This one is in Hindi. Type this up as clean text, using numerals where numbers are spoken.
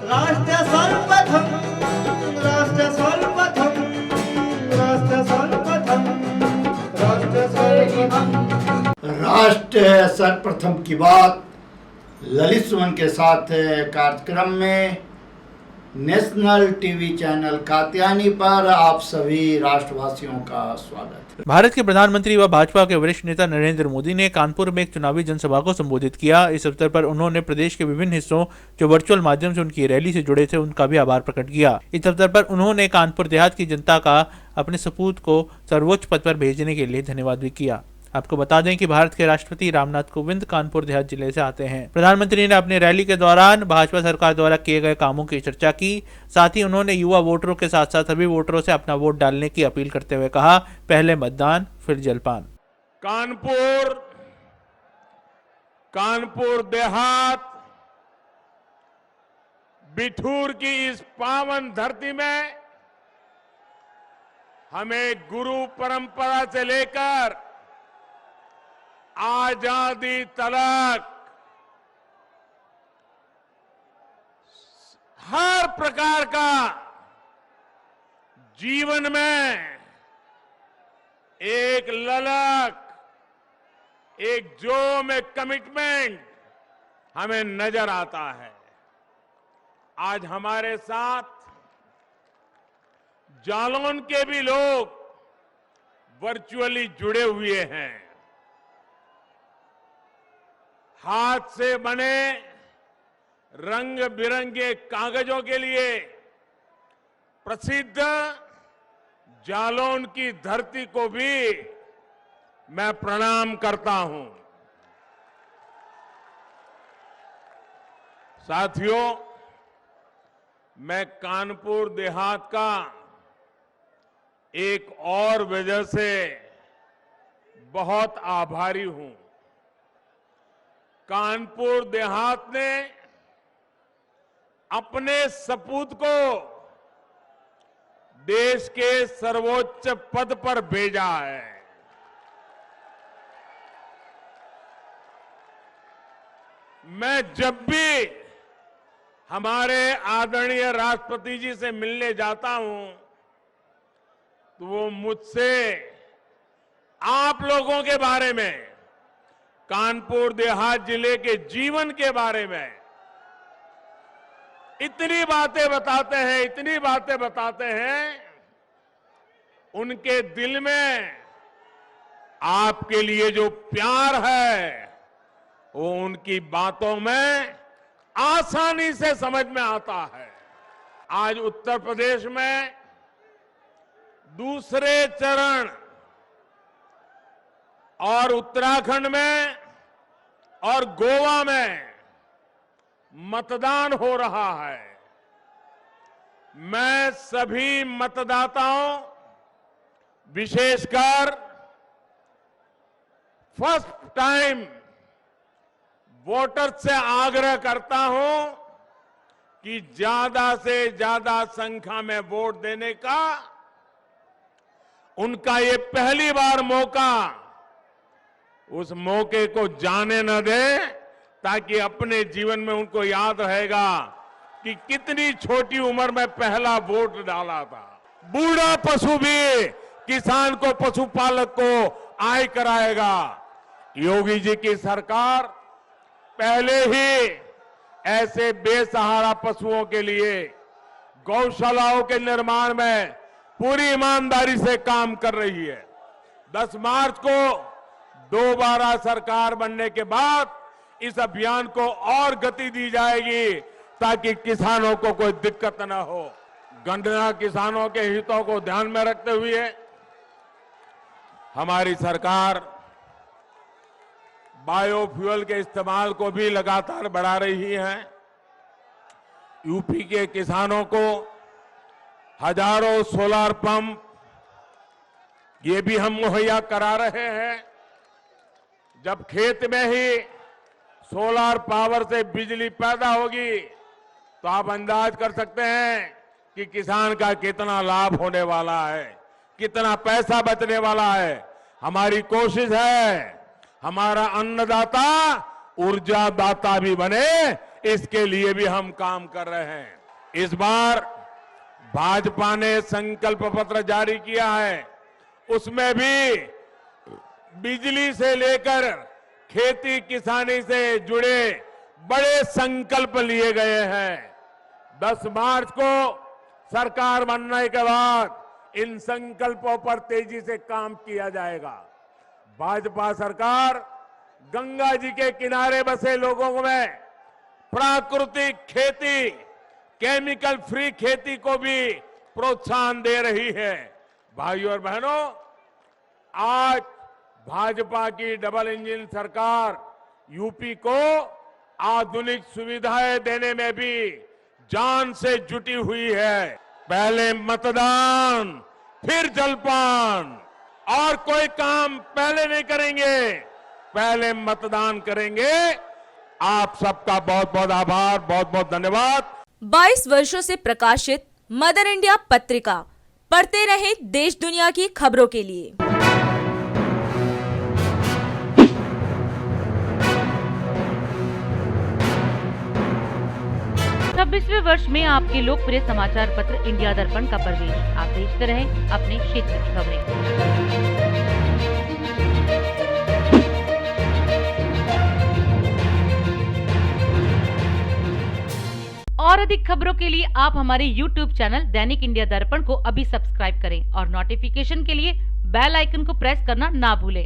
राष्ट्र सर्वप्रथम, राष्ट्र सर्वप्रथम, राष्ट्र सर्वप्रथम, राष्ट्र सर्वप्रथम। राष्ट्र सर्वप्रथम की बात ललित सुमन के साथ कार्यक्रम में नेशनल टीवी चैनल कात्यायनी पर आप सभी राष्ट्रवासियों का स्वागत है। भारत के प्रधानमंत्री व भाजपा के वरिष्ठ नेता नरेंद्र मोदी ने कानपुर में एक चुनावी जनसभा को संबोधित किया। इस अवसर पर उन्होंने प्रदेश के विभिन्न हिस्सों जो वर्चुअल माध्यम से उनकी रैली से जुड़े थे उनका भी आभार प्रकट किया। इस अवसर पर उन्होंने कानपुर देहात की जनता का अपने सपूत को सर्वोच्च पद पर भेजने के लिए धन्यवाद भी किया। आपको बता दें कि भारत के राष्ट्रपति रामनाथ कोविंद कानपुर देहात जिले से आते हैं। प्रधानमंत्री ने अपनी रैली के दौरान भाजपा सरकार द्वारा किए गए कामों की चर्चा की। साथ ही उन्होंने युवा वोटरों के साथ साथ सभी वोटरों से अपना वोट डालने की अपील करते हुए कहा, पहले मतदान फिर जलपान। कानपुर देहात बिठूर की इस पावन धरती में हमें गुरु परंपरा से लेकर आजादी तलक हर प्रकार का जीवन में एक ललक, एक जोम, एक कमिटमेंट हमें नजर आता है। आज हमारे साथ जालौन के भी लोग वर्चुअली जुड़े हुए हैं। हाथ से बने रंग बिरंगे कागजों के लिए प्रसिद्ध जालौन की धरती को भी मैं प्रणाम करता हूं। साथियों, मैं कानपुर देहात का एक और वजह से बहुत आभारी हूं। कानपुर देहात ने अपने सपूत को देश के सर्वोच्च पद पर भेजा है। मैं जब भी हमारे आदरणीय राष्ट्रपति जी से मिलने जाता हूं तो वो मुझसे आप लोगों के बारे में, कानपुर देहात जिले के जीवन के बारे में इतनी बातें बताते हैं, उनके दिल में आपके लिए जो प्यार है वो उनकी बातों में आसानी से समझ में आता है। आज उत्तर प्रदेश में दूसरे चरण और उत्तराखंड में और गोवा में मतदान हो रहा है। मैं सभी मतदाताओं, विशेषकर फर्स्ट टाइम वोटर्स से आग्रह करता हूं कि ज्यादा से ज्यादा संख्या में वोट देने का उनका ये पहली बार मौका, उस मौके को जाने न दे, ताकि अपने जीवन में उनको याद रहेगा कि कितनी छोटी उम्र में पहला वोट डाला था। बूढ़ा पशु भी किसान को, पशुपालक को आय कराएगा। योगी जी की सरकार पहले ही ऐसे बेसहारा पशुओं के लिए गौशालाओं के निर्माण में पूरी ईमानदारी से काम कर रही है। 10 मार्च को दोबारा सरकार बनने के बाद इस अभियान को और गति दी जाएगी ताकि किसानों को कोई दिक्कत न हो। गन्ना किसानों के हितों को ध्यान में रखते हुए हमारी सरकार बायोफ्यूल के इस्तेमाल को भी लगातार बढ़ा रही है। यूपी के किसानों को हजारों सोलर पंप ये भी हम मुहैया करा रहे हैं। जब खेत में ही सोलर पावर से बिजली पैदा होगी तो आप अंदाज कर सकते हैं कि किसान का कितना लाभ होने वाला है, कितना पैसा बचने वाला है। हमारी कोशिश है हमारा अन्नदाता ऊर्जा दाता भी बने, इसके लिए भी हम काम कर रहे हैं। इस बार भाजपा ने संकल्प पत्र जारी किया है, उसमें भी बिजली से लेकर खेती किसानी से जुड़े बड़े संकल्प लिए गए हैं। 10 मार्च को सरकार बनने के बाद इन संकल्पों पर तेजी से काम किया जाएगा। भाजपा सरकार गंगा जी के किनारे बसे लोगों में प्राकृतिक खेती, केमिकल फ्री खेती को भी प्रोत्साहन दे रही है। भाइयों और बहनों, आज भाजपा की डबल इंजन सरकार यूपी को आधुनिक सुविधाएं देने में भी जान से जुटी हुई है। पहले मतदान, फिर जलपान, और कोई काम पहले नहीं करेंगे, पहले मतदान करेंगे। आप सबका बहुत बहुत आभार, बहुत बहुत धन्यवाद। 22 वर्षों से प्रकाशित मदर इंडिया पत्रिका, पढ़ते रहे देश दुनिया की खबरों के लिए। 26वें वर्ष में आपके लोकप्रिय समाचार पत्र इंडिया दर्पण का प्रवेश। आप देखते रहे अपने क्षेत्र की खबरें। और अधिक खबरों के लिए आप हमारे YouTube चैनल दैनिक इंडिया दर्पण को अभी सब्सक्राइब करें और नोटिफिकेशन के लिए बेल आइकन को प्रेस करना ना भूलें।